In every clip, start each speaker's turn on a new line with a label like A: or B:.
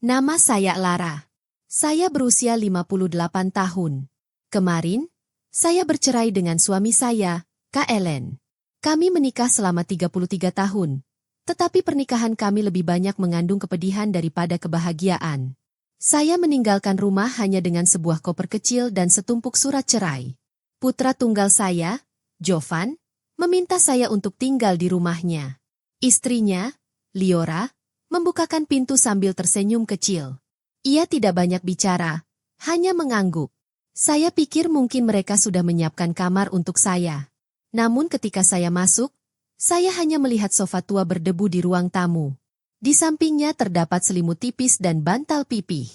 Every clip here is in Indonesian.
A: Nama saya Lara. Saya berusia 58 tahun. Kemarin, saya bercerai dengan suami saya, Kak Ellen. Kami menikah selama 33 tahun. Tetapi pernikahan kami lebih banyak mengandung kepedihan daripada kebahagiaan. Saya meninggalkan rumah hanya dengan sebuah koper kecil dan setumpuk surat cerai. Putra tunggal saya, Jovan, meminta saya untuk tinggal di rumahnya. Istrinya, Liora, membukakan pintu sambil tersenyum kecil. Ia tidak banyak bicara, hanya mengangguk. Saya pikir mungkin mereka sudah menyiapkan kamar untuk saya. Namun ketika saya masuk, saya hanya melihat sofa tua berdebu di ruang tamu. Di sampingnya terdapat selimut tipis dan bantal pipih.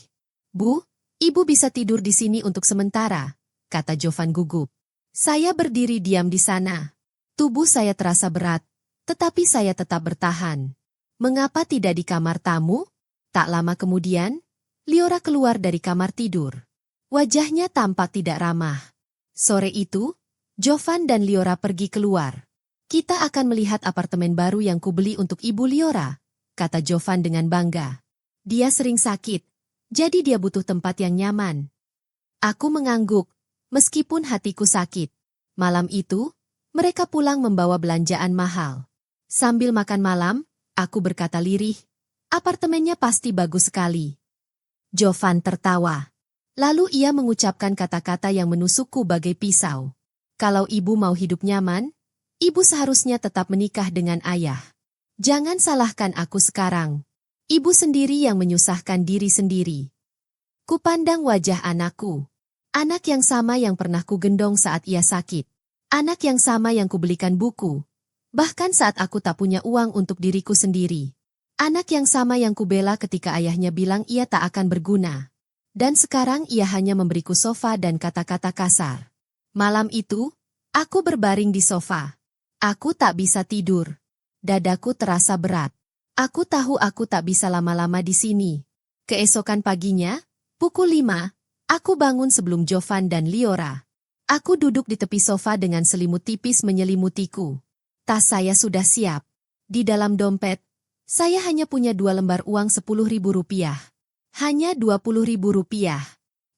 A: "Bu, ibu bisa tidur di sini untuk sementara," kata Jovan gugup. Saya berdiri diam di sana. Tubuh saya terasa berat, tetapi saya tetap bertahan. Mengapa tidak di kamar tamu? Tak lama kemudian, Liora keluar dari kamar tidur. Wajahnya tampak tidak ramah. Sore itu, Jovan dan Liora pergi keluar. "Kita akan melihat apartemen baru yang kubeli untuk Ibu Liora," kata Jovan dengan bangga. "Dia sering sakit, jadi dia butuh tempat yang nyaman." Aku mengangguk, meskipun hatiku sakit. Malam itu, mereka pulang membawa belanjaan mahal. Sambil makan malam, aku berkata lirih, "Apartemennya pasti bagus sekali." Jovan tertawa. Lalu ia mengucapkan kata-kata yang menusukku bagai pisau. "Kalau ibu mau hidup nyaman, ibu seharusnya tetap menikah dengan ayah. Jangan salahkan aku sekarang. Ibu sendiri yang menyusahkan diri sendiri." Kupandang wajah anakku. Anak yang sama yang pernah kugendong saat ia sakit. Anak yang sama yang kubelikan buku. Bahkan saat aku tak punya uang untuk diriku sendiri. Anak yang sama yang kubela ketika ayahnya bilang ia tak akan berguna. Dan sekarang ia hanya memberiku sofa dan kata-kata kasar. Malam itu, aku berbaring di sofa. Aku tak bisa tidur. Dadaku terasa berat. Aku tahu aku tak bisa lama-lama di sini. Keesokan paginya, pukul 5, aku bangun sebelum Jovan dan Liora. Aku duduk di tepi sofa dengan selimut tipis menyelimutiku. Tas saya sudah siap. Di dalam dompet, saya hanya punya 2 lembar uang Rp10.000. Hanya Rp20.000.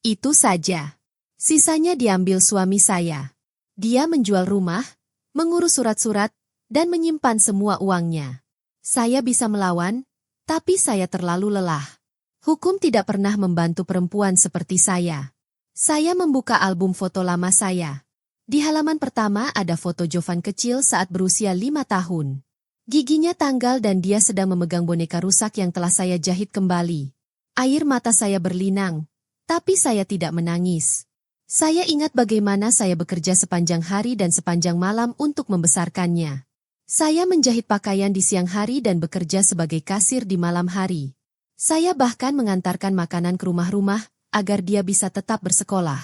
A: Itu saja. Sisanya diambil suami saya. Dia menjual rumah, mengurus surat-surat, dan menyimpan semua uangnya. Saya bisa melawan, tapi saya terlalu lelah. Hukum tidak pernah membantu perempuan seperti saya. Saya membuka album foto lama saya. Di halaman pertama ada foto Jovan kecil saat berusia 5 tahun. Giginya tanggal dan dia sedang memegang boneka rusak yang telah saya jahit kembali. Air mata saya berlinang, tapi saya tidak menangis. Saya ingat bagaimana saya bekerja sepanjang hari dan sepanjang malam untuk membesarkannya. Saya menjahit pakaian di siang hari dan bekerja sebagai kasir di malam hari. Saya bahkan mengantarkan makanan ke rumah-rumah agar dia bisa tetap bersekolah.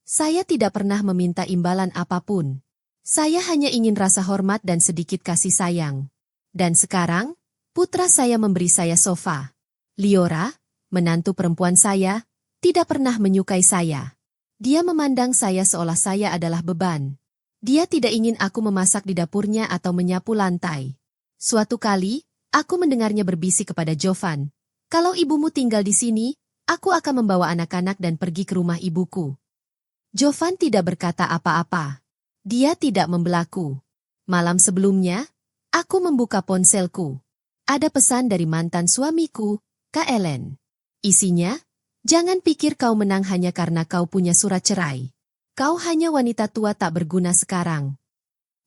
A: Saya tidak pernah meminta imbalan apapun. Saya hanya ingin rasa hormat dan sedikit kasih sayang. Dan sekarang, putra saya memberi saya sofa. Liora, menantu perempuan saya, tidak pernah menyukai saya. Dia memandang saya seolah saya adalah beban. Dia tidak ingin aku memasak di dapurnya atau menyapu lantai. Suatu kali, aku mendengarnya berbisik kepada Jovan, "Kalau ibumu tinggal di sini, aku akan membawa anak-anak dan pergi ke rumah ibuku." Jovan tidak berkata apa-apa. Dia tidak membelaku. Malam sebelumnya, aku membuka ponselku. Ada pesan dari mantan suamiku, Kak Ellen. Isinya, "Jangan pikir kau menang hanya karena kau punya surat cerai. Kau hanya wanita tua tak berguna sekarang."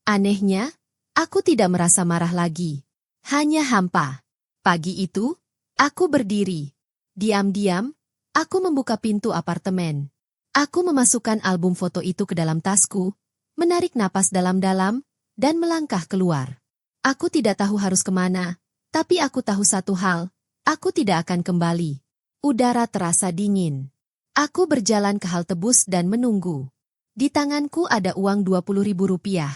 A: Anehnya, aku tidak merasa marah lagi. Hanya hampa. Pagi itu, aku berdiri. Diam-diam, aku membuka pintu apartemen. Aku memasukkan album foto itu ke dalam tasku, menarik napas dalam-dalam, dan melangkah keluar. Aku tidak tahu harus kemana, tapi aku tahu satu hal, aku tidak akan kembali. Udara terasa dingin. Aku berjalan ke halte bus dan menunggu. Di tanganku ada uang Rp20.000.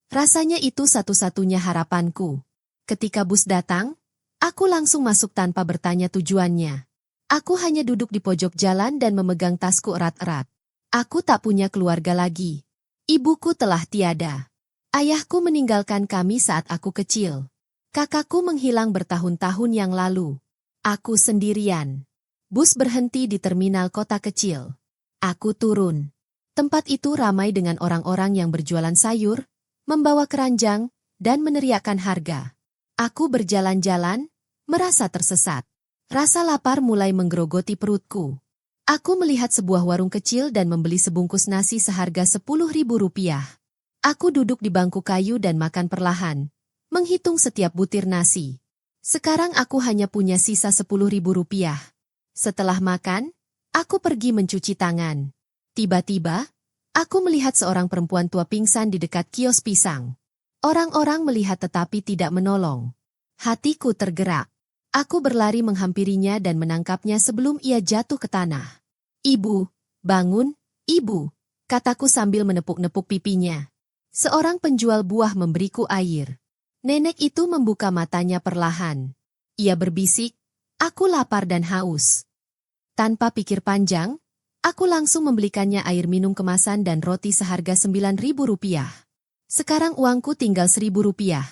A: Rasanya itu satu-satunya harapanku. Ketika bus datang, aku langsung masuk tanpa bertanya tujuannya. Aku hanya duduk di pojok jalan dan memegang tasku erat-erat. Aku tak punya keluarga lagi. Ibuku telah tiada. Ayahku meninggalkan kami saat aku kecil. Kakakku menghilang bertahun-tahun yang lalu. Aku sendirian. Bus berhenti di terminal kota kecil. Aku turun. Tempat itu ramai dengan orang-orang yang berjualan sayur, membawa keranjang, dan meneriakkan harga. Aku berjalan-jalan, merasa tersesat. Rasa lapar mulai menggerogoti perutku. Aku melihat sebuah warung kecil dan membeli sebungkus nasi seharga Rp10.000. Aku duduk di bangku kayu dan makan perlahan, menghitung setiap butir nasi. Sekarang aku hanya punya sisa Rp10.000. Setelah makan, aku pergi mencuci tangan. Tiba-tiba, aku melihat seorang perempuan tua pingsan di dekat kios pisang. Orang-orang melihat tetapi tidak menolong. Hatiku tergerak. Aku berlari menghampirinya dan menangkapnya sebelum ia jatuh ke tanah. "Ibu, bangun, ibu," kataku sambil menepuk-nepuk pipinya. Seorang penjual buah memberiku air. Nenek itu membuka matanya perlahan. Ia berbisik, "Aku lapar dan haus." Tanpa pikir panjang, aku langsung membelikannya air minum kemasan dan roti seharga Rp9.000. Sekarang uangku tinggal Rp1.000.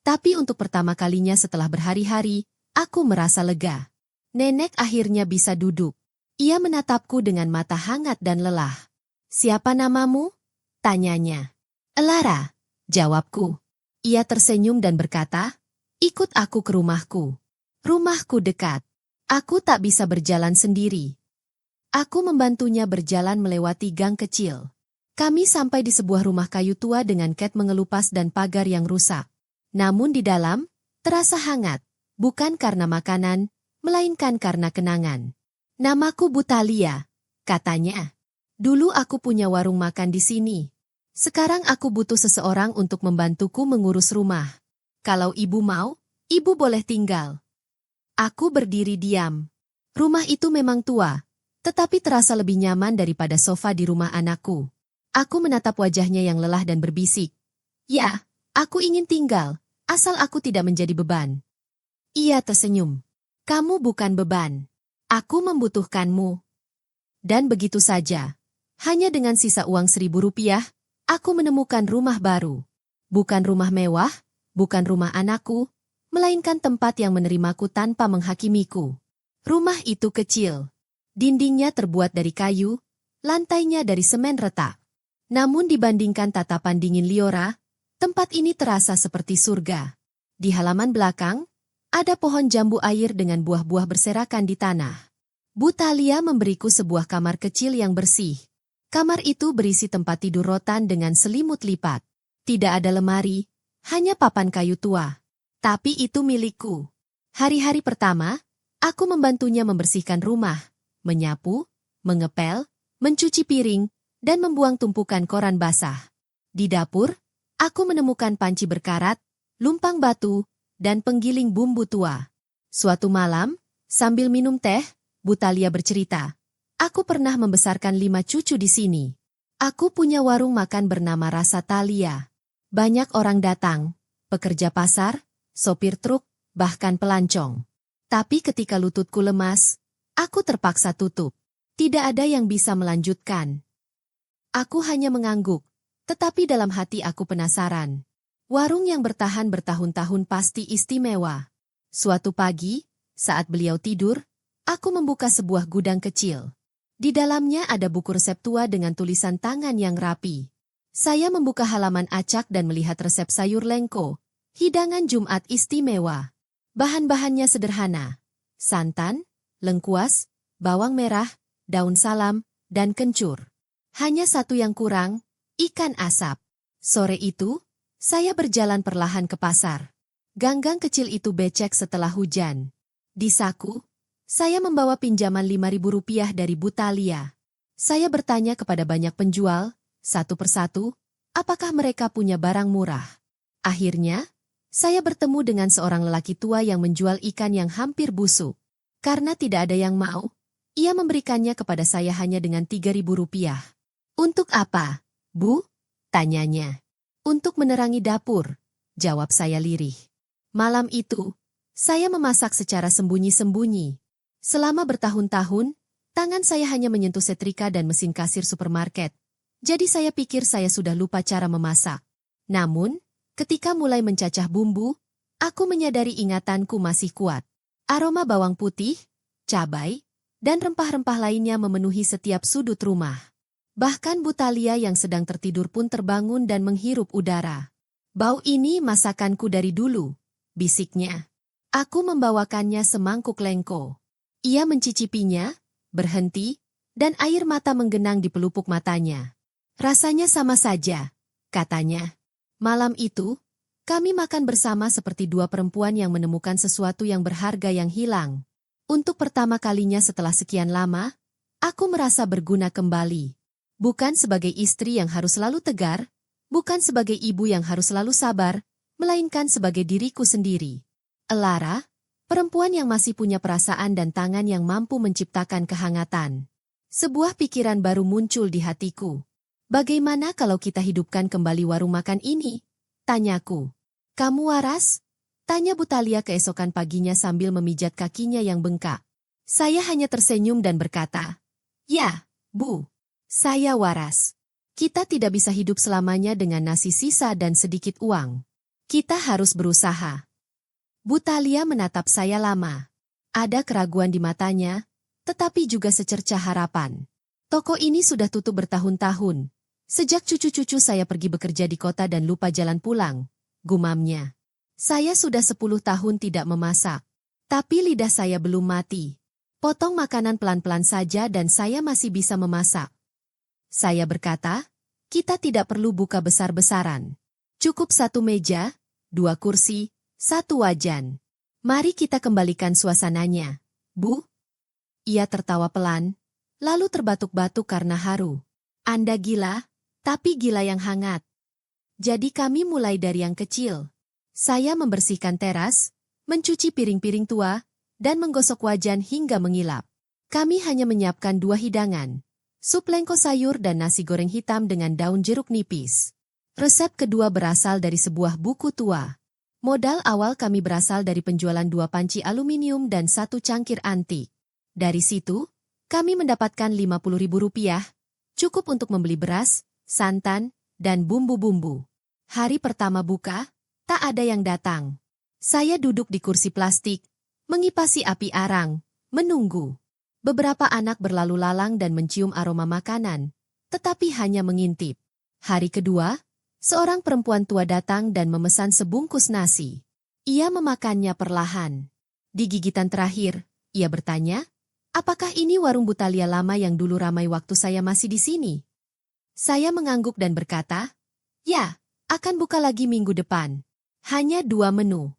A: Tapi untuk pertama kalinya setelah berhari-hari, aku merasa lega. Nenek akhirnya bisa duduk. Ia menatapku dengan mata hangat dan lelah. "Siapa namamu?" tanyanya. "Elara," jawabku. Ia tersenyum dan berkata, "Ikut aku ke rumahku. Rumahku dekat. Aku tak bisa berjalan sendiri." Aku membantunya berjalan melewati gang kecil. Kami sampai di sebuah rumah kayu tua dengan cat mengelupas dan pagar yang rusak. Namun di dalam, terasa hangat, bukan karena makanan, melainkan karena kenangan. "Namaku Butalia," katanya. "Dulu aku punya warung makan di sini. Sekarang aku butuh seseorang untuk membantuku mengurus rumah. Kalau ibu mau, ibu boleh tinggal." Aku berdiri diam. Rumah itu memang tua, tetapi terasa lebih nyaman daripada sofa di rumah anakku. Aku menatap wajahnya yang lelah dan berbisik, "Ya, aku ingin tinggal, asal aku tidak menjadi beban." Ia tersenyum. "Kamu bukan beban. Aku membutuhkanmu." Dan begitu saja. Hanya dengan sisa uang Rp1.000, aku menemukan rumah baru. Bukan rumah mewah, bukan rumah anakku, melainkan tempat yang menerimaku tanpa menghakimiku. Rumah itu kecil. Dindingnya terbuat dari kayu, lantainya dari semen retak. Namun dibandingkan tatapan dingin Liora, tempat ini terasa seperti surga. Di halaman belakang, ada pohon jambu air dengan buah-buah berserakan di tanah. Butalia memberiku sebuah kamar kecil yang bersih. Kamar itu berisi tempat tidur rotan dengan selimut lipat. Tidak ada lemari, hanya papan kayu tua. Tapi itu milikku. Hari-hari pertama, aku membantunya membersihkan rumah, menyapu, mengepel, mencuci piring, dan membuang tumpukan koran basah. Di dapur, aku menemukan panci berkarat, lumpang batu, dan penggiling bumbu tua. Suatu malam, sambil minum teh, Butalia bercerita, "Aku pernah membesarkan 5 cucu di sini. Aku punya warung makan bernama Rasa Talia. Banyak orang datang, pekerja pasar, sopir truk, bahkan pelancong. Tapi ketika lututku lemas, aku terpaksa tutup. Tidak ada yang bisa melanjutkan." Aku hanya mengangguk, tetapi dalam hati aku penasaran. Warung yang bertahan bertahun-tahun pasti istimewa. Suatu pagi, saat beliau tidur, aku membuka sebuah gudang kecil. Di dalamnya ada buku resep tua dengan tulisan tangan yang rapi. Saya membuka halaman acak dan melihat resep sayur lengko, hidangan Jumat istimewa. Bahan-bahannya sederhana: santan, lengkuas, bawang merah, daun salam, dan kencur. Hanya satu yang kurang, ikan asap. Sore itu, saya berjalan perlahan ke pasar. Ganggang kecil itu becek setelah hujan. Di saku, saya membawa pinjaman Rp5.000 dari Butalia. Saya bertanya kepada banyak penjual, satu persatu, apakah mereka punya barang murah. Akhirnya, saya bertemu dengan seorang lelaki tua yang menjual ikan yang hampir busuk. Karena tidak ada yang mau, ia memberikannya kepada saya hanya dengan Rp3.000. "Untuk apa, Bu?" tanyanya. "Untuk menerangi dapur," jawab saya lirih. Malam itu, saya memasak secara sembunyi-sembunyi. Selama bertahun-tahun, tangan saya hanya menyentuh setrika dan mesin kasir supermarket. Jadi saya pikir saya sudah lupa cara memasak. Namun, ketika mulai mencacah bumbu, aku menyadari ingatanku masih kuat. Aroma bawang putih, cabai, dan rempah-rempah lainnya memenuhi setiap sudut rumah. Bahkan Butalia yang sedang tertidur pun terbangun dan menghirup udara. "Bau ini masakanku dari dulu," bisiknya. Aku membawakannya semangkuk lengko. Ia mencicipinya, berhenti, dan air mata menggenang di pelupuk matanya. "Rasanya sama saja," katanya. Malam itu, kami makan bersama seperti dua perempuan yang menemukan sesuatu yang berharga yang hilang. Untuk pertama kalinya setelah sekian lama, aku merasa berguna kembali. Bukan sebagai istri yang harus selalu tegar, bukan sebagai ibu yang harus selalu sabar, melainkan sebagai diriku sendiri. Elara, perempuan yang masih punya perasaan dan tangan yang mampu menciptakan kehangatan. Sebuah pikiran baru muncul di hatiku. "Bagaimana kalau kita hidupkan kembali warung makan ini?" tanyaku. "Kamu waras?" tanya Butalia keesokan paginya sambil memijat kakinya yang bengkak. Saya hanya tersenyum dan berkata, "Ya, Bu. Saya waras. Kita tidak bisa hidup selamanya dengan nasi sisa dan sedikit uang. Kita harus berusaha." Butalia menatap saya lama. Ada keraguan di matanya, tetapi juga secercah harapan. "Toko ini sudah tutup bertahun-tahun. Sejak cucu-cucu saya pergi bekerja di kota dan lupa jalan pulang," gumamnya. "Saya sudah 10 tahun tidak memasak. Tapi lidah saya belum mati. Potong makanan pelan-pelan saja dan saya masih bisa memasak." Saya berkata, "Kita tidak perlu buka besar-besaran. Cukup satu meja, 2 kursi, 1 wajan. Mari kita kembalikan suasananya, Bu." Ia tertawa pelan, lalu terbatuk-batuk karena haru. "Anda gila, tapi gila yang hangat. Jadi kami mulai dari yang kecil." Saya membersihkan teras, mencuci piring-piring tua, dan menggosok wajan hingga mengilap. Kami hanya menyiapkan 2 hidangan, sup lengko sayur dan nasi goreng hitam dengan daun jeruk nipis. Resep kedua berasal dari sebuah buku tua. Modal awal kami berasal dari penjualan 2 panci aluminium dan 1 cangkir antik. Dari situ, kami mendapatkan Rp50.000, cukup untuk membeli beras, santan, dan bumbu-bumbu. Hari pertama buka, tak ada yang datang. Saya duduk di kursi plastik, mengipasi api arang, menunggu. Beberapa anak berlalu lalang dan mencium aroma makanan, tetapi hanya mengintip. Hari kedua, seorang perempuan tua datang dan memesan sebungkus nasi. Ia memakannya perlahan. Di gigitan terakhir, ia bertanya, "Apakah ini warung Butalia lama yang dulu ramai waktu saya masih di sini?" Saya mengangguk dan berkata, "Ya, akan buka lagi minggu depan. Hanya 2 menu."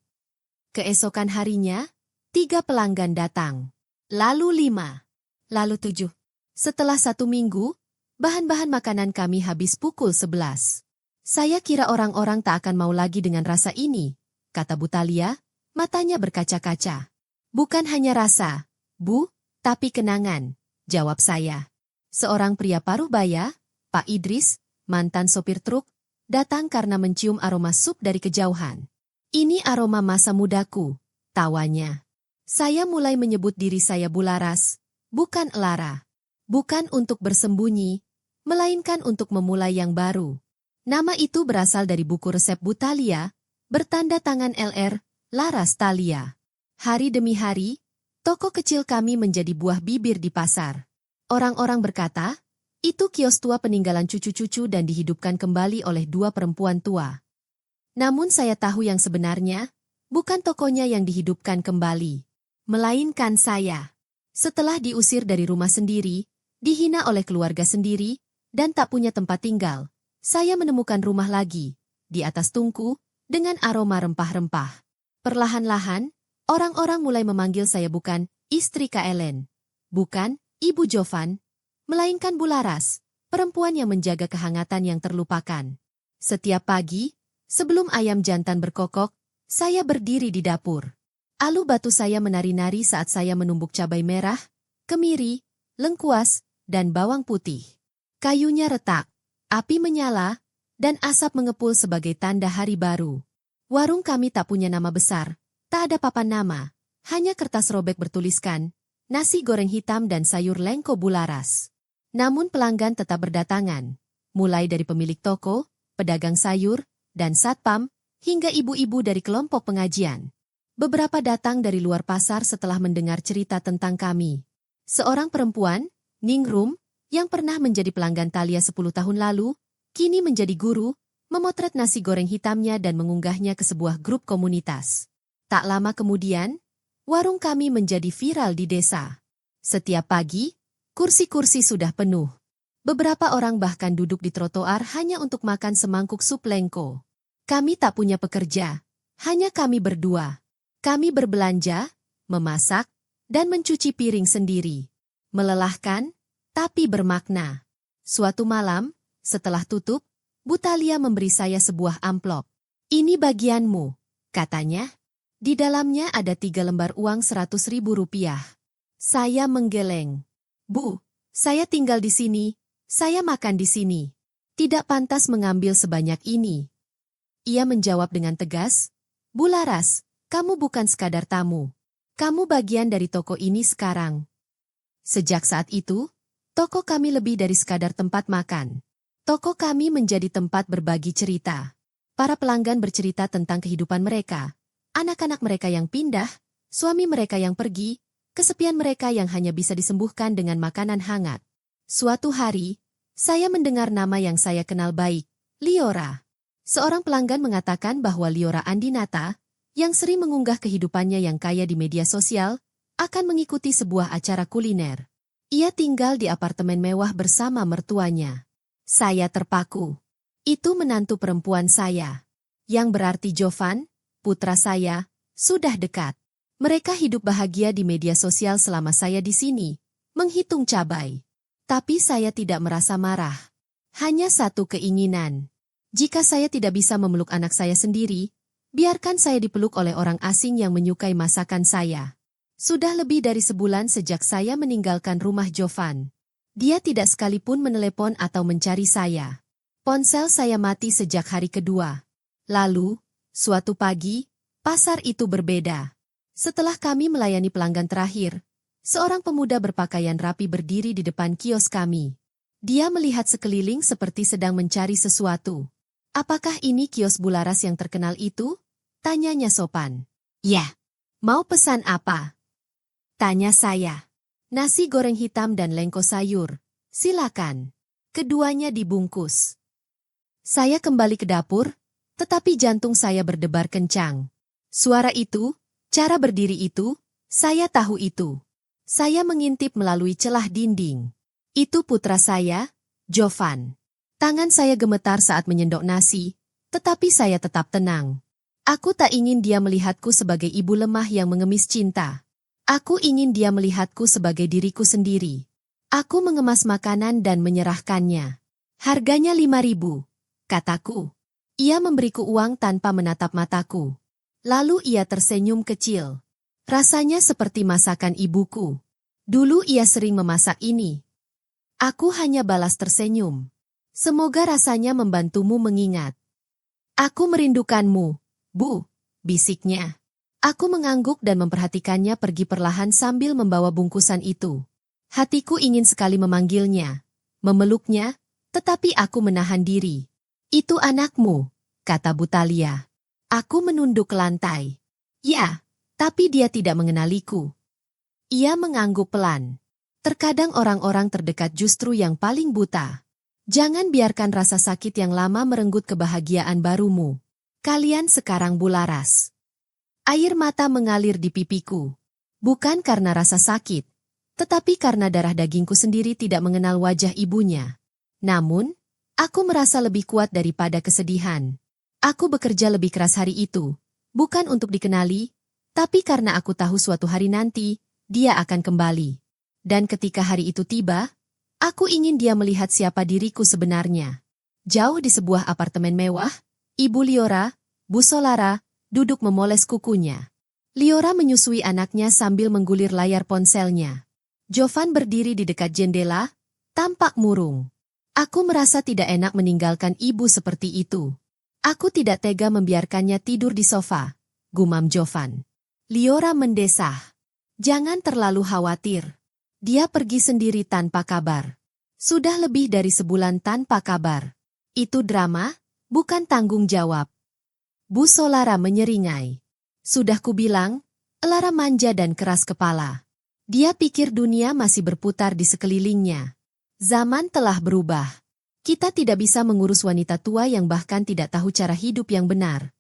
A: Keesokan harinya, 3 pelanggan datang. Lalu 5. Lalu 7. Setelah 1 minggu, bahan-bahan makanan kami habis pukul 11. "Saya kira orang-orang tak akan mau lagi dengan rasa ini," kata Butalia, matanya berkaca-kaca. "Bukan hanya rasa, Bu, tapi kenangan," jawab saya. Seorang pria paruh baya, Pak Idris, mantan sopir truk, datang karena mencium aroma sup dari kejauhan. "Ini aroma masa mudaku," tawanya. Saya mulai menyebut diri saya Bularas, bukan Elara. Bukan untuk bersembunyi, melainkan untuk memulai yang baru. Nama itu berasal dari buku resep Butalia, bertanda tangan LR, Laras Talia. Hari demi hari, toko kecil kami menjadi buah bibir di pasar. Orang-orang berkata, itu kios tua peninggalan cucu-cucu dan dihidupkan kembali oleh 2 perempuan tua. Namun saya tahu yang sebenarnya, bukan tokonya yang dihidupkan kembali, melainkan saya. Setelah diusir dari rumah sendiri, dihina oleh keluarga sendiri, dan tak punya tempat tinggal, saya menemukan rumah lagi, di atas tungku, dengan aroma rempah-rempah. Perlahan-lahan, orang-orang mulai memanggil saya bukan istri Kak Ellen, bukan Ibu Jovan, melainkan Bularas, perempuan yang menjaga kehangatan yang terlupakan. Setiap pagi, sebelum ayam jantan berkokok, saya berdiri di dapur. Alu batu saya menari-nari saat saya menumbuk cabai merah, kemiri, lengkuas, dan bawang putih. Kayunya retak. Api menyala, dan asap mengepul sebagai tanda hari baru. Warung kami tak punya nama besar, tak ada papan nama, hanya kertas robek bertuliskan, nasi goreng hitam dan sayur lengko Bularas. Namun pelanggan tetap berdatangan, mulai dari pemilik toko, pedagang sayur, dan satpam, hingga ibu-ibu dari kelompok pengajian. Beberapa datang dari luar pasar setelah mendengar cerita tentang kami. Seorang perempuan, Ningrum, yang pernah menjadi pelanggan Thalia 10 tahun lalu, kini menjadi guru, memotret nasi goreng hitamnya dan mengunggahnya ke sebuah grup komunitas. Tak lama kemudian, warung kami menjadi viral di desa. Setiap pagi, kursi-kursi sudah penuh. Beberapa orang bahkan duduk di trotoar hanya untuk makan semangkuk sup lengko. Kami tak punya pekerja, hanya kami berdua. Kami berbelanja, memasak, dan mencuci piring sendiri. Melelahkan, tapi bermakna. Suatu malam, setelah tutup, Bu Thalia memberi saya sebuah amplop. Ini bagianmu, katanya. Di dalamnya ada 3 lembar uang 100.000 rupiah. Saya menggeleng. Bu, saya tinggal di sini, saya makan di sini. Tidak pantas mengambil sebanyak ini. Ia menjawab dengan tegas, Bu Laras, kamu bukan sekadar tamu. Kamu bagian dari toko ini sekarang. Sejak saat itu, toko kami lebih dari sekadar tempat makan. Toko kami menjadi tempat berbagi cerita. Para pelanggan bercerita tentang kehidupan mereka, anak-anak mereka yang pindah, suami mereka yang pergi, kesepian mereka yang hanya bisa disembuhkan dengan makanan hangat. Suatu hari, saya mendengar nama yang saya kenal baik, Liora. Seorang pelanggan mengatakan bahwa Liora Andinata, yang sering mengunggah kehidupannya yang kaya di media sosial, akan mengikuti sebuah acara kuliner. Ia tinggal di apartemen mewah bersama mertuanya. Saya terpaku. Itu menantu perempuan saya. Yang berarti Jovan, putra saya, sudah dekat. Mereka hidup bahagia di media sosial selama saya di sini, menghitung cabai. Tapi saya tidak merasa marah. Hanya satu keinginan. Jika saya tidak bisa memeluk anak saya sendiri, biarkan saya dipeluk oleh orang asing yang menyukai masakan saya. Sudah lebih dari sebulan sejak saya meninggalkan rumah Jovan. Dia tidak sekalipun menelepon atau mencari saya. Ponsel saya mati sejak hari kedua. Lalu, suatu pagi, pasar itu berbeda. Setelah kami melayani pelanggan terakhir, seorang pemuda berpakaian rapi berdiri di depan kios kami. Dia melihat sekeliling seperti sedang mencari sesuatu. Apakah ini kios Bu Laras yang terkenal itu? Tanyanya sopan. Ya. Mau pesan apa? Tanya saya. Nasi goreng hitam dan lengko sayur. Silakan. Keduanya dibungkus. Saya kembali ke dapur, tetapi jantung saya berdebar kencang. Suara itu, cara berdiri itu, saya tahu itu. Saya mengintip melalui celah dinding. Itu putra saya, Jovan. Tangan saya gemetar saat menyendok nasi, tetapi saya tetap tenang. Aku tak ingin dia melihatku sebagai ibu lemah yang mengemis cinta. Aku ingin dia melihatku sebagai diriku sendiri. Aku mengemas makanan dan menyerahkannya. Harganya 5.000, kataku. Ia memberiku uang tanpa menatap mataku. Lalu ia tersenyum kecil. Rasanya seperti masakan ibuku. Dulu ia sering memasak ini. Aku hanya balas tersenyum. Semoga rasanya membantumu mengingat. Aku merindukanmu, Bu, bisiknya. Aku mengangguk dan memperhatikannya pergi perlahan sambil membawa bungkusan itu. Hatiku ingin sekali memanggilnya, memeluknya, tetapi aku menahan diri. Itu anakmu, kata Bu Thalia. Aku menunduk ke lantai. Ya, tapi dia tidak mengenaliku. Ia mengangguk pelan. Terkadang orang-orang terdekat justru yang paling buta. Jangan biarkan rasa sakit yang lama merenggut kebahagiaan barumu. Kalian sekarang Bu Laras. Air mata mengalir di pipiku. Bukan karena rasa sakit, tetapi karena darah dagingku sendiri tidak mengenal wajah ibunya. Namun, aku merasa lebih kuat daripada kesedihan. Aku bekerja lebih keras hari itu, bukan untuk dikenali, tapi karena aku tahu suatu hari nanti, dia akan kembali. Dan ketika hari itu tiba, aku ingin dia melihat siapa diriku sebenarnya. Jauh di sebuah apartemen mewah, Ibu Liora, Bu Solara, duduk memoles kukunya. Liora menyusui anaknya sambil menggulir layar ponselnya. Jovan berdiri di dekat jendela, tampak murung. Aku merasa tidak enak meninggalkan ibu seperti itu. Aku tidak tega membiarkannya tidur di sofa, gumam Jovan. Liora mendesah. Jangan terlalu khawatir. Dia pergi sendiri tanpa kabar. Sudah lebih dari sebulan tanpa kabar. Itu drama, bukan tanggung jawab. Bu Solara menyeringai. Sudah kubilang, Elara manja dan keras kepala. Dia pikir dunia masih berputar di sekelilingnya. Zaman telah berubah. Kita tidak bisa mengurus wanita tua yang bahkan tidak tahu cara hidup yang benar.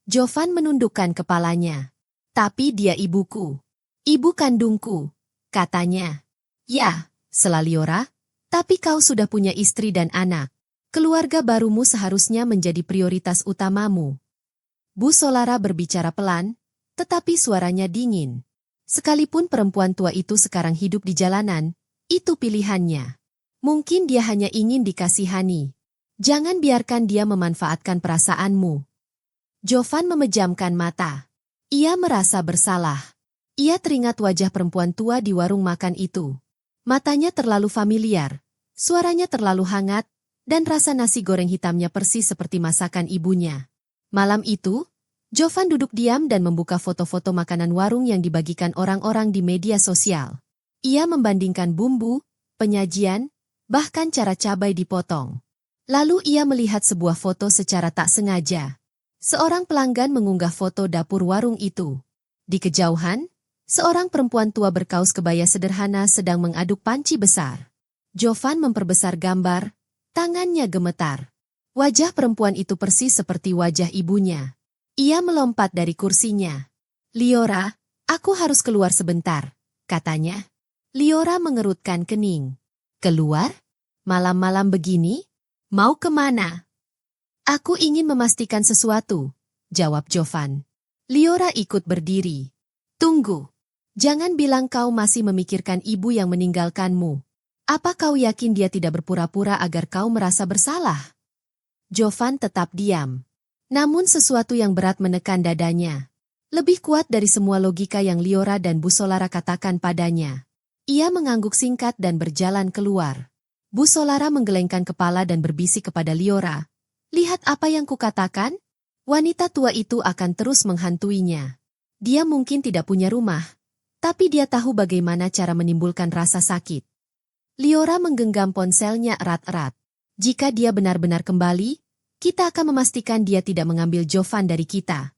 A: Jovan menundukkan kepalanya. Tapi dia ibuku. Ibu kandungku, katanya. Ya, Selaliora, tapi kau sudah punya istri dan anak. Keluarga barumu seharusnya menjadi prioritas utamamu. Bu Solara berbicara pelan, tetapi suaranya dingin. Sekalipun perempuan tua itu sekarang hidup di jalanan, itu pilihannya. Mungkin dia hanya ingin dikasihani. Jangan biarkan dia memanfaatkan perasaanmu. Jovan memejamkan mata. Ia merasa bersalah. Ia teringat wajah perempuan tua di warung makan itu. Matanya terlalu familiar, suaranya terlalu hangat, dan rasa nasi goreng hitamnya persis seperti masakan ibunya. Malam itu, Jovan duduk diam dan membuka foto-foto makanan warung yang dibagikan orang-orang di media sosial. Ia membandingkan bumbu, penyajian, bahkan cara cabai dipotong. Lalu ia melihat sebuah foto secara tak sengaja. Seorang pelanggan mengunggah foto dapur warung itu. Di kejauhan, seorang perempuan tua berkaus kebaya sederhana sedang mengaduk panci besar. Jovan memperbesar gambar, tangannya gemetar. Wajah perempuan itu persis seperti wajah ibunya. Ia melompat dari kursinya. Liora, aku harus keluar sebentar, katanya. Liora mengerutkan kening. Keluar? Malam-malam begini? Mau kemana? Aku ingin memastikan sesuatu, jawab Jovan. Liora ikut berdiri. Tunggu. Jangan bilang kau masih memikirkan ibu yang meninggalkanmu. Apa kau yakin dia tidak berpura-pura agar kau merasa bersalah? Jovan tetap diam. Namun sesuatu yang berat menekan dadanya. Lebih kuat dari semua logika yang Liora dan Bu Solara katakan padanya. Ia mengangguk singkat dan berjalan keluar. Bu Solara menggelengkan kepala dan berbisik kepada Liora. Lihat apa yang kukatakan? Wanita tua itu akan terus menghantuinya. Dia mungkin tidak punya rumah, tapi dia tahu bagaimana cara menimbulkan rasa sakit. Liora menggenggam ponselnya erat-erat. Jika dia benar-benar kembali, kita akan memastikan dia tidak mengambil Jovan dari kita.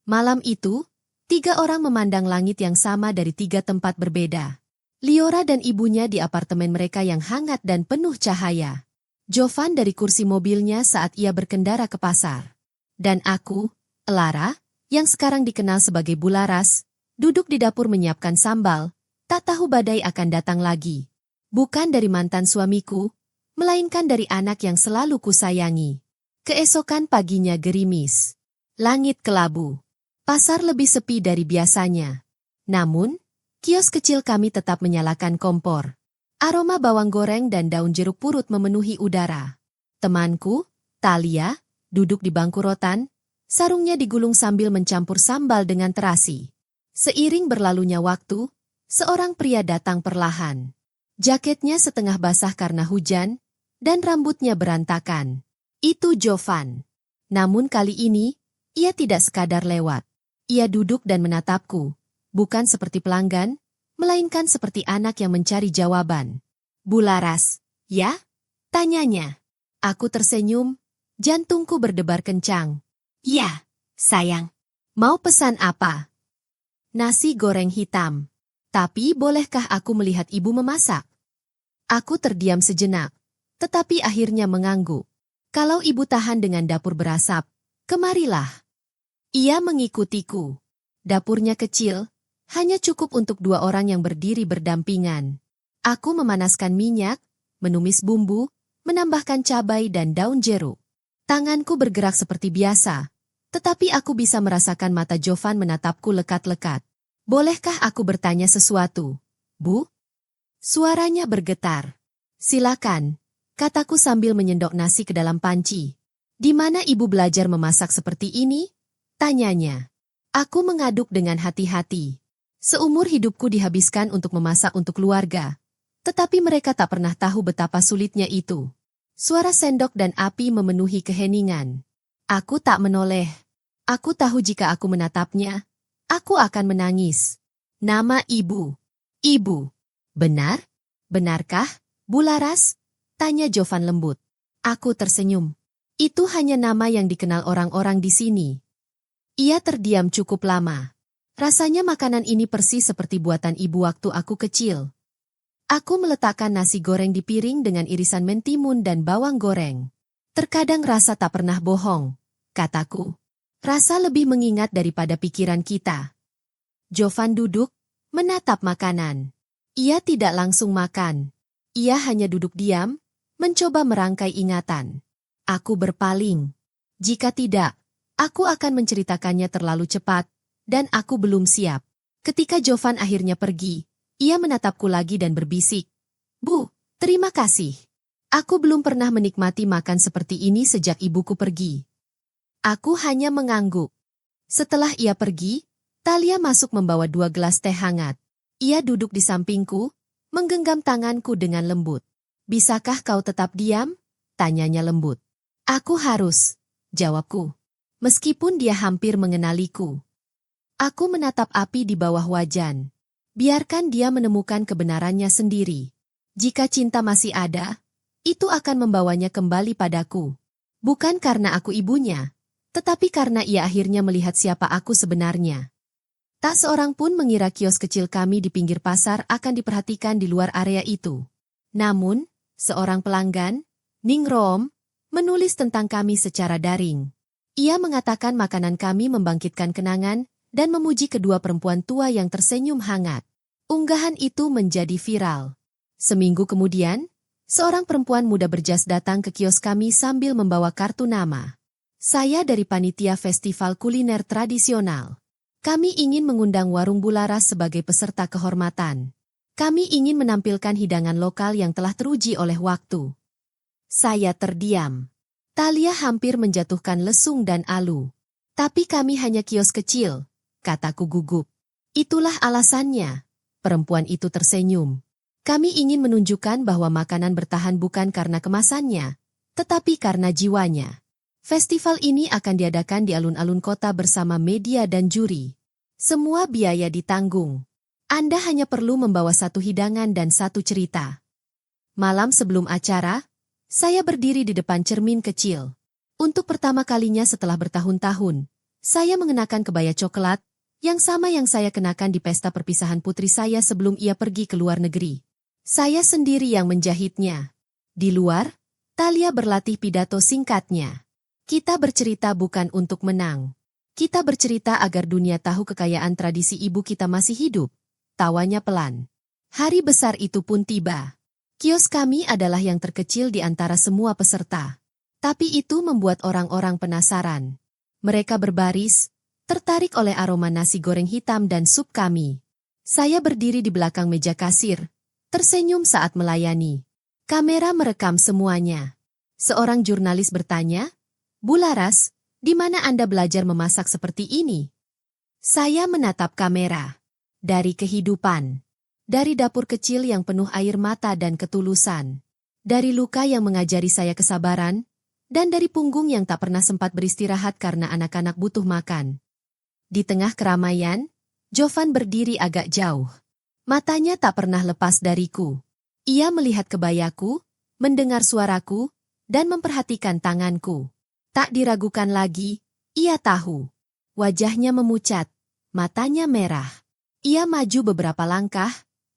A: Malam itu, 3 orang memandang langit yang sama dari 3 tempat berbeda. Liora dan ibunya di apartemen mereka yang hangat dan penuh cahaya. Jovan dari kursi mobilnya saat ia berkendara ke pasar. Dan aku, Elara, yang sekarang dikenal sebagai Bularas, duduk di dapur menyiapkan sambal, tak tahu badai akan datang lagi. Bukan dari mantan suamiku, melainkan dari anak yang selalu kusayangi. Keesokan paginya gerimis. Langit kelabu. Pasar lebih sepi dari biasanya. Namun, kios kecil kami tetap menyalakan kompor. Aroma bawang goreng dan daun jeruk purut memenuhi udara. Temanku, Talia, duduk di bangku rotan, sarungnya digulung sambil mencampur sambal dengan terasi. Seiring berlalunya waktu, seorang pria datang perlahan. Jaketnya setengah basah karena hujan, dan rambutnya berantakan. Itu Jovan. Namun kali ini, ia tidak sekadar lewat. Ia duduk dan menatapku, bukan seperti pelanggan, melainkan seperti anak yang mencari jawaban. Bularas, ya? Tanyanya. Aku tersenyum, jantungku berdebar kencang. Ya, sayang. Mau pesan apa? Nasi goreng hitam. Tapi bolehkah aku melihat ibu memasak? Aku terdiam sejenak, tetapi akhirnya mengangguk. Kalau ibu tahan dengan dapur berasap, kemarilah. Ia mengikutiku. Dapurnya kecil, hanya cukup untuk 2 orang yang berdiri berdampingan. Aku memanaskan minyak, menumis bumbu, menambahkan cabai dan daun jeruk. Tanganku bergerak seperti biasa, tetapi aku bisa merasakan mata Jovan menatapku lekat-lekat. Bolehkah aku bertanya sesuatu, Bu? Suaranya bergetar. Silakan. Kataku sambil menyendok nasi ke dalam panci. Di mana ibu belajar memasak seperti ini? Tanyanya. Aku mengaduk dengan hati-hati. Seumur hidupku dihabiskan untuk memasak untuk keluarga. Tetapi mereka tak pernah tahu betapa sulitnya itu. Suara sendok dan api memenuhi keheningan. Aku tak menoleh. Aku tahu jika aku menatapnya, aku akan menangis. Nama ibu. Ibu. Benar? Benarkah, Bularas? Tanya Jovan lembut. Aku tersenyum. Itu hanya nama yang dikenal orang-orang di sini. Ia terdiam cukup lama. Rasanya makanan ini persis seperti buatan ibu waktu aku kecil. Aku meletakkan nasi goreng di piring dengan irisan mentimun dan bawang goreng. Terkadang rasa tak pernah bohong, kataku. Rasa lebih mengingat daripada pikiran kita. Jovan duduk, menatap makanan. Ia tidak langsung makan. Ia hanya duduk diam, mencoba merangkai ingatan. Aku berpaling. Jika tidak, aku akan menceritakannya terlalu cepat, dan aku belum siap. Ketika Jovan akhirnya pergi, ia menatapku lagi dan berbisik. Bu, terima kasih. Aku belum pernah menikmati makan seperti ini sejak ibuku pergi. Aku hanya mengangguk. Setelah ia pergi, Talia masuk membawa 2 gelas teh hangat. Ia duduk di sampingku, menggenggam tanganku dengan lembut. Bisakah kau tetap diam? Tanyanya lembut. Aku harus, jawabku. Meskipun dia hampir mengenaliku. Aku menatap api di bawah wajan. Biarkan dia menemukan kebenarannya sendiri. Jika cinta masih ada, itu akan membawanya kembali padaku. Bukan karena aku ibunya, tetapi karena ia akhirnya melihat siapa aku sebenarnya. Tak seorang pun mengira kios kecil kami di pinggir pasar akan diperhatikan di luar area itu. Namun, seorang pelanggan, Ningrom, menulis tentang kami secara daring. Ia mengatakan makanan kami membangkitkan kenangan dan memuji kedua perempuan tua yang tersenyum hangat. Unggahan itu menjadi viral. Seminggu kemudian, seorang perempuan muda berjas datang ke kios kami sambil membawa kartu nama. Saya dari panitia festival kuliner tradisional. Kami ingin mengundang Warung Bularas sebagai peserta kehormatan. Kami ingin menampilkan hidangan lokal yang telah teruji oleh waktu. Saya terdiam. Talia hampir menjatuhkan lesung dan alu. Tapi kami hanya kios kecil, kataku gugup. Itulah alasannya. Perempuan itu tersenyum. Kami ingin menunjukkan bahwa makanan bertahan bukan karena kemasannya, tetapi karena jiwanya. Festival ini akan diadakan di alun-alun kota bersama media dan juri. Semua biaya ditanggung. Anda hanya perlu membawa 1 hidangan dan 1 cerita. Malam sebelum acara, saya berdiri di depan cermin kecil. Untuk pertama kalinya setelah bertahun-tahun, saya mengenakan kebaya coklat, yang sama yang saya kenakan di pesta perpisahan putri saya sebelum ia pergi ke luar negeri. Saya sendiri yang menjahitnya. Di luar, Talia berlatih pidato singkatnya. Kita bercerita bukan untuk menang. Kita bercerita agar dunia tahu kekayaan tradisi ibu kita masih hidup. Tawanya pelan. Hari besar itu pun tiba. Kios kami adalah yang terkecil di antara semua peserta. Tapi itu membuat orang-orang penasaran. Mereka berbaris, tertarik oleh aroma nasi goreng hitam dan sup kami. Saya berdiri di belakang meja kasir, tersenyum saat melayani. Kamera merekam semuanya. Seorang jurnalis bertanya, Bularas, di mana Anda belajar memasak seperti ini? Saya menatap kamera. Dari kehidupan. Dari dapur kecil yang penuh air mata dan ketulusan. Dari luka yang mengajari saya kesabaran. Dan dari punggung yang tak pernah sempat beristirahat karena anak-anak butuh makan. Di tengah keramaian, Jovan berdiri agak jauh. Matanya tak pernah lepas dariku. Ia melihat kebayaku, mendengar suaraku, dan memperhatikan tanganku. Tak diragukan lagi, ia tahu. Wajahnya memucat, matanya merah. Ia maju beberapa langkah,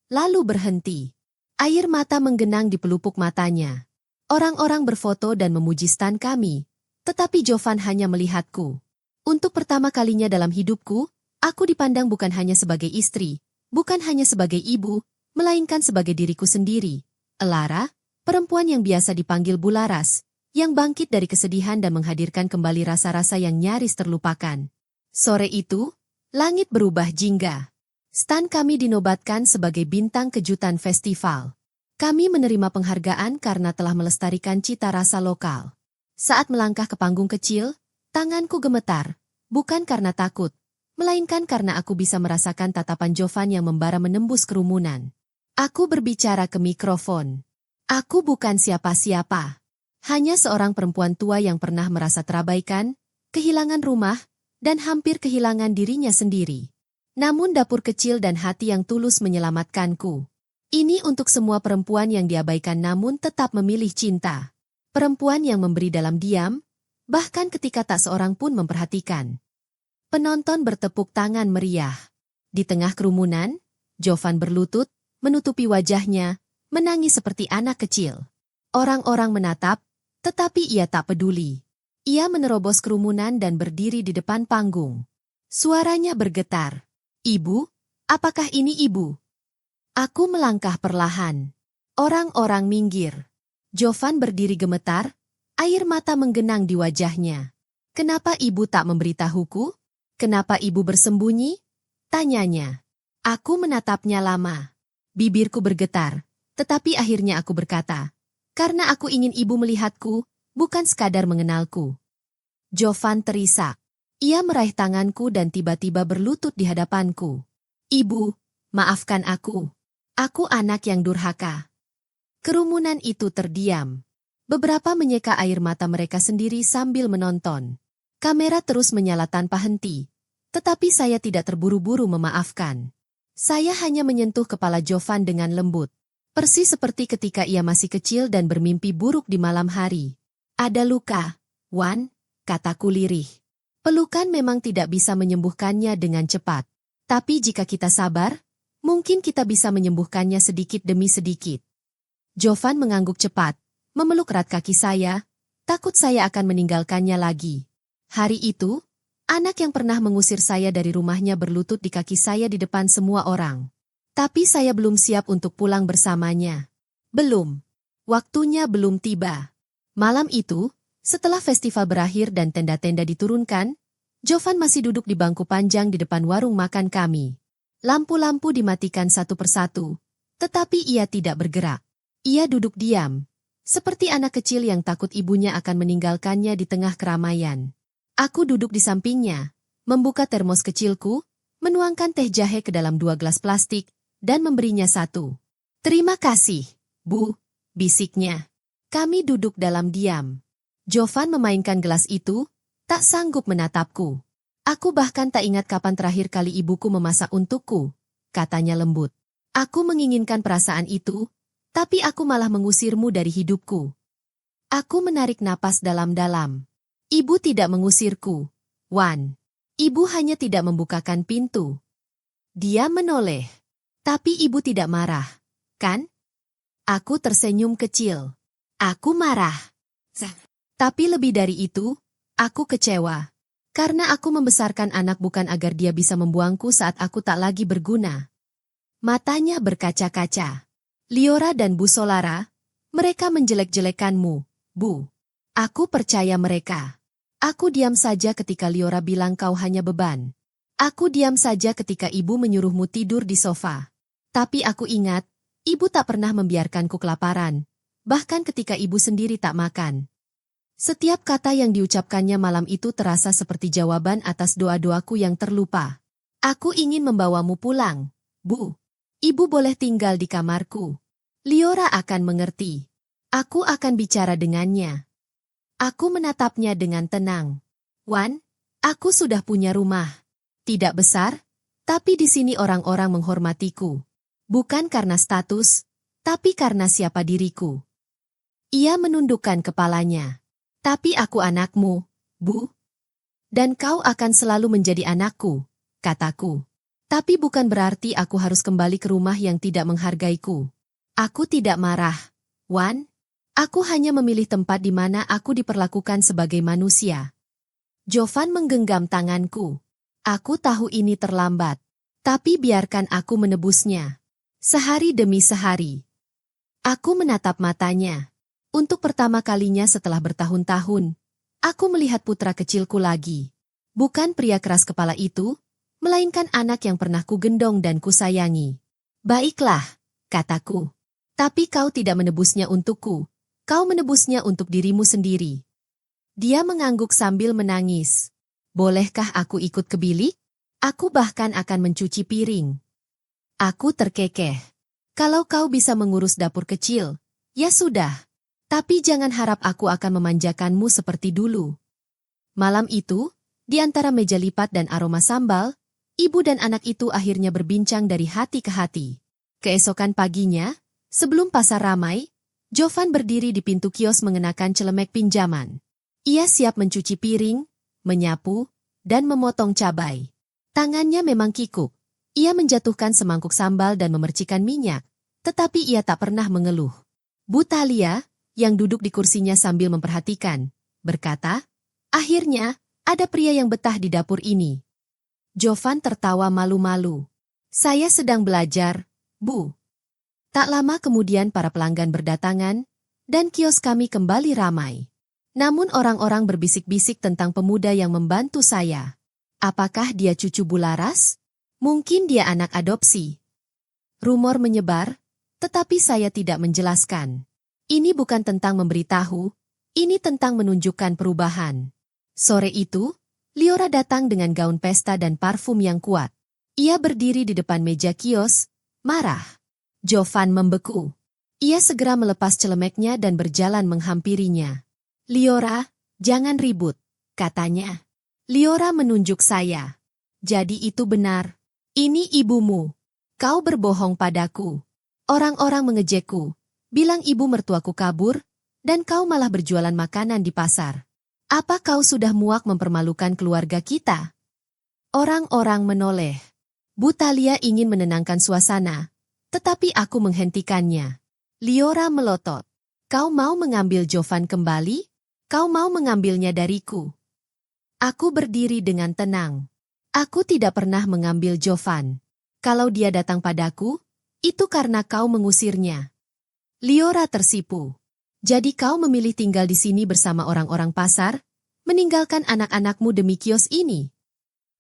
A: lalu berhenti. Air mata menggenang di pelupuk matanya. Orang-orang berfoto dan memuji stan kami, tetapi Jovan hanya melihatku. Untuk pertama kalinya dalam hidupku, aku dipandang bukan hanya sebagai istri, bukan hanya sebagai ibu, melainkan sebagai diriku sendiri. Elara, perempuan yang biasa dipanggil Bularas, yang bangkit dari kesedihan dan menghadirkan kembali rasa-rasa yang nyaris terlupakan. Sore itu, langit berubah jingga. Stan kami dinobatkan sebagai bintang kejutan festival. Kami menerima penghargaan karena telah melestarikan cita rasa lokal. Saat melangkah ke panggung kecil, tanganku gemetar, bukan karena takut, melainkan karena aku bisa merasakan tatapan Jovan yang membara menembus kerumunan. Aku berbicara ke mikrofon. Aku bukan siapa-siapa. Hanya seorang perempuan tua yang pernah merasa terabaikan, kehilangan rumah, dan hampir kehilangan dirinya sendiri. Namun dapur kecil dan hati yang tulus menyelamatkanku. Ini untuk semua perempuan yang diabaikan namun tetap memilih cinta. Perempuan yang memberi dalam diam, bahkan ketika tak seorang pun memperhatikan. Penonton bertepuk tangan meriah. Di tengah kerumunan, Jovan berlutut, menutupi wajahnya, menangis seperti anak kecil. Orang-orang menatap, tetapi ia tak peduli. Ia menerobos kerumunan dan berdiri di depan panggung. Suaranya bergetar. "Ibu, apakah ini ibu?" Aku melangkah perlahan. Orang-orang minggir. Jovan berdiri gemetar, air mata menggenang di wajahnya. "Kenapa ibu tak memberitahuku? Kenapa ibu bersembunyi?" tanyanya. Aku menatapnya lama. Bibirku bergetar, tetapi akhirnya aku berkata, "Karena aku ingin ibu melihatku, bukan sekadar mengenalku." Jovan terisak. Ia meraih tanganku dan tiba-tiba berlutut di hadapanku. "Ibu, maafkan aku. Aku anak yang durhaka." Kerumunan itu terdiam. Beberapa menyeka air mata mereka sendiri sambil menonton. Kamera terus menyala tanpa henti. Tetapi saya tidak terburu-buru memaafkan. Saya hanya menyentuh kepala Jovan dengan lembut. Persis seperti ketika ia masih kecil dan bermimpi buruk di malam hari. "Ada luka, Wan," kataku lirih. "Pelukan memang tidak bisa menyembuhkannya dengan cepat. Tapi jika kita sabar, mungkin kita bisa menyembuhkannya sedikit demi sedikit." Jovan mengangguk cepat, memeluk erat kaki saya, takut saya akan meninggalkannya lagi. Hari itu, anak yang pernah mengusir saya dari rumahnya berlutut di kaki saya di depan semua orang. Tapi saya belum siap untuk pulang bersamanya. Belum. Waktunya belum tiba. Malam itu, setelah festival berakhir dan tenda-tenda diturunkan, Jovan masih duduk di bangku panjang di depan warung makan kami. Lampu-lampu dimatikan satu persatu, tetapi ia tidak bergerak. Ia duduk diam, seperti anak kecil yang takut ibunya akan meninggalkannya di tengah keramaian. Aku duduk di sampingnya, membuka termos kecilku, menuangkan teh jahe ke dalam 2 gelas plastik, dan memberinya satu. "Terima kasih, Bu," bisiknya. Kami duduk dalam diam. Jovan memainkan gelas itu, tak sanggup menatapku. "Aku bahkan tak ingat kapan terakhir kali ibuku memasak untukku," katanya lembut. "Aku menginginkan perasaan itu, tapi aku malah mengusirmu dari hidupku." Aku menarik napas dalam-dalam. "Ibu tidak mengusirku, Wan. Ibu hanya tidak membukakan pintu." Dia menoleh. "Tapi ibu tidak marah, kan?" Aku tersenyum kecil. "Aku marah. Tapi lebih dari itu, aku kecewa. Karena aku membesarkan anak bukan agar dia bisa membuangku saat aku tak lagi berguna." Matanya berkaca-kaca. "Liora dan Bu Solara, mereka menjelek-jelekanmu, Bu. Aku percaya mereka. Aku diam saja ketika Liora bilang kau hanya beban. Aku diam saja ketika ibu menyuruhmu tidur di sofa. Tapi aku ingat, ibu tak pernah membiarkanku kelaparan, bahkan ketika ibu sendiri tak makan." Setiap kata yang diucapkannya malam itu terasa seperti jawaban atas doa-doaku yang terlupa. "Aku ingin membawamu pulang, Bu. Ibu boleh tinggal di kamarku. Liora akan mengerti. Aku akan bicara dengannya." Aku menatapnya dengan tenang. "Wan, aku sudah punya rumah. Tidak besar, tapi di sini orang-orang menghormatiku. Bukan karena status, tapi karena siapa diriku." Ia menundukkan kepalanya. "Tapi aku anakmu, Bu. Dan kau akan selalu menjadi anakku," kataku. "Tapi bukan berarti aku harus kembali ke rumah yang tidak menghargaiku. Aku tidak marah, Wan. Aku hanya memilih tempat di mana aku diperlakukan sebagai manusia." Jovan menggenggam tanganku. "Aku tahu ini terlambat, tapi biarkan aku menebusnya. Sehari demi sehari." Aku menatap matanya. Untuk pertama kalinya setelah bertahun-tahun, aku melihat putra kecilku lagi. Bukan pria keras kepala itu, melainkan anak yang pernah kugendong dan kusayangi. "Baiklah," kataku. "Tapi kau tidak menebusnya untukku. Kau menebusnya untuk dirimu sendiri." Dia mengangguk sambil menangis. "Bolehkah aku ikut ke bilik? Aku bahkan akan mencuci piring." Aku terkekeh. "Kalau kau bisa mengurus dapur kecil, ya sudah. Tapi jangan harap aku akan memanjakanmu seperti dulu." Malam itu, di antara meja lipat dan aroma sambal, ibu dan anak itu akhirnya berbincang dari hati ke hati. Keesokan paginya, sebelum pasar ramai, Jovan berdiri di pintu kios mengenakan celemek pinjaman. Ia siap mencuci piring, menyapu, dan memotong cabai. Tangannya memang kikuk. Ia menjatuhkan semangkuk sambal dan memercikan minyak, tetapi ia tak pernah mengeluh. Bu Thalia, yang duduk di kursinya sambil memperhatikan, berkata, "Akhirnya, ada pria yang betah di dapur ini." Jovan tertawa malu-malu. "Saya sedang belajar, Bu." Tak lama kemudian para pelanggan berdatangan, dan kios kami kembali ramai. Namun orang-orang berbisik-bisik tentang pemuda yang membantu saya. Apakah dia cucu Bularas? Mungkin dia anak adopsi. Rumor menyebar, tetapi saya tidak menjelaskan. Ini bukan tentang memberitahu, ini tentang menunjukkan perubahan. Sore itu, Liora datang dengan gaun pesta dan parfum yang kuat. Ia berdiri di depan meja kios, marah. Jovan membeku. Ia segera melepas celemeknya dan berjalan menghampirinya. "Liora, jangan ribut," katanya. Liora menunjuk saya. "Jadi itu benar. Ini ibumu. Kau berbohong padaku. Orang-orang mengejekku, bilang ibu mertuaku kabur, dan kau malah berjualan makanan di pasar. Apa kau sudah muak mempermalukan keluarga kita?" Orang-orang menoleh. Bu Thalia ingin menenangkan suasana, tetapi aku menghentikannya. Liora melotot. "Kau mau mengambil Jovan kembali? Kau mau mengambilnya dariku?" Aku berdiri dengan tenang. "Aku tidak pernah mengambil Jovan. Kalau dia datang padaku, itu karena kau mengusirnya." Liora tersipu. "Jadi kau memilih tinggal di sini bersama orang-orang pasar, meninggalkan anak-anakmu demi kios ini?"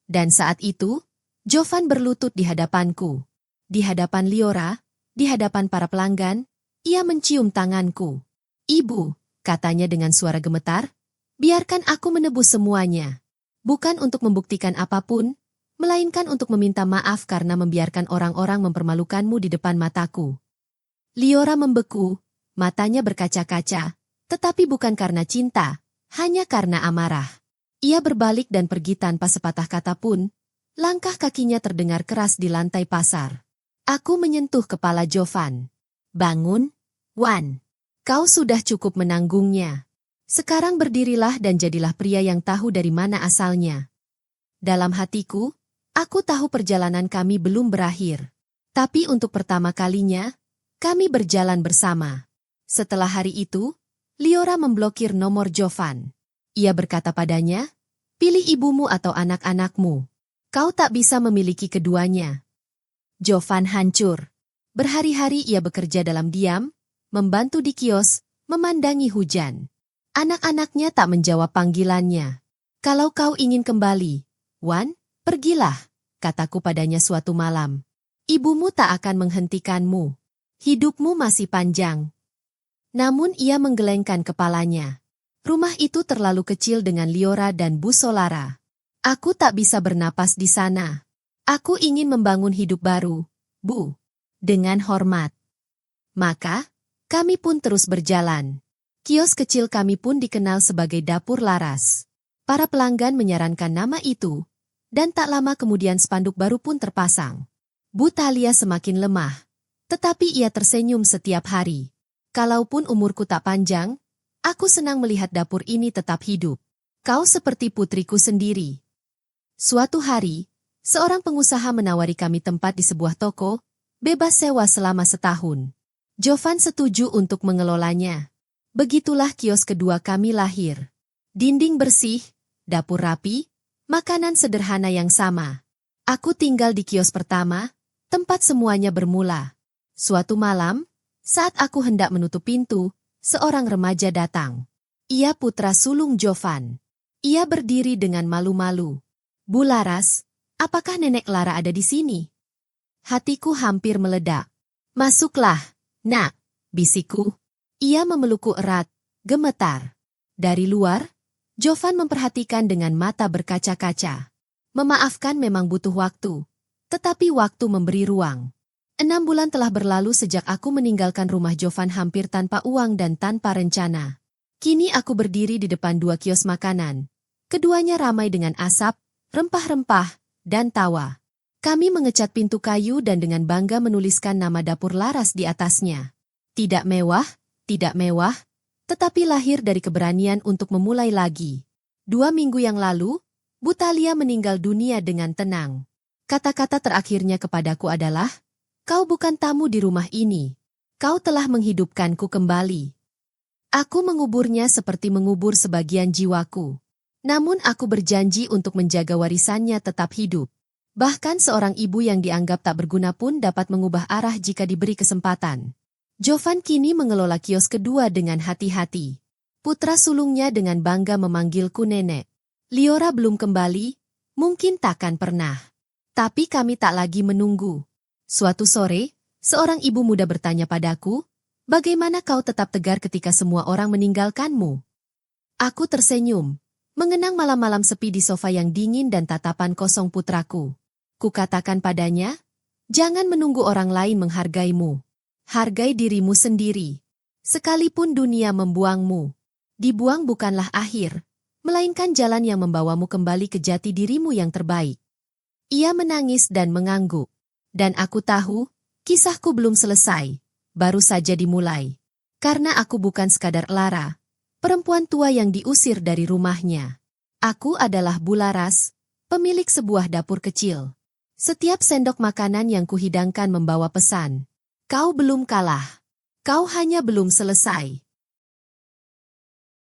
A: Dan saat itu, Jovan berlutut di hadapanku. Di hadapan Liora, di hadapan para pelanggan, ia mencium tanganku. "Ibu," katanya dengan suara gemetar, "biarkan aku menebus semuanya. Bukan untuk membuktikan apapun, melainkan untuk meminta maaf karena membiarkan orang-orang mempermalukanmu di depan mataku." Liora membeku, matanya berkaca-kaca, tetapi bukan karena cinta, hanya karena amarah. Ia berbalik dan pergi tanpa sepatah kata pun. Langkah kakinya terdengar keras di lantai pasar. Aku menyentuh kepala Jovan. "Bangun, Wan. Kau sudah cukup menanggungnya. Sekarang berdirilah dan jadilah pria yang tahu dari mana asalnya." Dalam hatiku, aku tahu perjalanan kami belum berakhir. Tapi untuk pertama kalinya, kami berjalan bersama. Setelah hari itu, Liora memblokir nomor Jovan. Ia berkata padanya, "Pilih ibumu atau anak-anakmu. Kau tak bisa memiliki keduanya." Jovan hancur. Berhari-hari ia bekerja dalam diam, membantu di kios, memandangi hujan. Anak-anaknya tak menjawab panggilannya. "Kalau kau ingin kembali, Wan, pergilah," kataku padanya suatu malam. "Ibumu tak akan menghentikanmu. Hidupmu masih panjang." Namun ia menggelengkan kepalanya. Rumah itu terlalu kecil dengan Liora dan Bu Solara. Aku tak bisa bernapas di sana. Aku ingin membangun hidup baru, Bu. Dengan hormat. Maka, kami pun terus berjalan. Kios kecil kami pun dikenal sebagai Dapur Laras. Para pelanggan menyarankan nama itu, dan tak lama kemudian spanduk baru pun terpasang. Bu Thalia semakin lemah, tetapi ia tersenyum setiap hari. Kalaupun umurku tak panjang, aku senang melihat dapur ini tetap hidup. Kau seperti putriku sendiri. Suatu hari, seorang pengusaha menawari kami tempat di sebuah toko, bebas sewa selama setahun. Jovan setuju untuk mengelolanya. Begitulah kios kedua kami lahir. Dinding bersih, dapur rapi, makanan sederhana yang sama. Aku tinggal di kios pertama, tempat semuanya bermula. Suatu malam, saat aku hendak menutup pintu, seorang remaja datang. Ia putra sulung Jovan. Ia berdiri dengan malu-malu. "Bu Laras, apakah Nenek Lara ada di sini?" Hatiku hampir meledak. "Masuklah, Nak," bisikku. Ia memelukku erat, gemetar. Dari luar, Jovan memperhatikan dengan mata berkaca-kaca. Memaafkan memang butuh waktu, tetapi waktu memberi ruang. 6 bulan telah berlalu sejak aku meninggalkan rumah Jovan hampir tanpa uang dan tanpa rencana. Kini aku berdiri di depan 2 kios makanan. Keduanya ramai dengan asap, rempah-rempah, dan tawa. Kami mengecat pintu kayu dan dengan bangga menuliskan nama Dapur Laras di atasnya. Tidak mewah, tetapi lahir dari keberanian untuk memulai lagi. 2 minggu yang lalu, Butalia meninggal dunia dengan tenang. Kata-kata terakhirnya kepadaku adalah, "Kau bukan tamu di rumah ini. Kau telah menghidupkanku kembali." Aku menguburnya seperti mengubur sebagian jiwaku. Namun aku berjanji untuk menjaga warisannya tetap hidup. Bahkan seorang ibu yang dianggap tak berguna pun dapat mengubah arah jika diberi kesempatan. Jovan kini mengelola kios kedua dengan hati-hati. Putra sulungnya dengan bangga memanggilku nenek. Liora belum kembali, mungkin takkan pernah. Tapi kami tak lagi menunggu. Suatu sore, seorang ibu muda bertanya padaku, "Bagaimana kau tetap tegar ketika semua orang meninggalkanmu?" Aku tersenyum, mengenang malam-malam sepi di sofa yang dingin dan tatapan kosong putraku. Kukatakan padanya, "Jangan menunggu orang lain menghargaimu. Hargai dirimu sendiri. Sekalipun dunia membuangmu, dibuang bukanlah akhir, melainkan jalan yang membawamu kembali ke jati dirimu yang terbaik." Ia menangis dan mengangguk. Dan aku tahu, kisahku belum selesai, baru saja dimulai. Karena aku bukan sekadar Lara, perempuan tua yang diusir dari rumahnya. Aku adalah Bularas, pemilik sebuah dapur kecil. Setiap sendok makanan yang kuhidangkan membawa pesan. Kau belum kalah. Kau hanya belum selesai.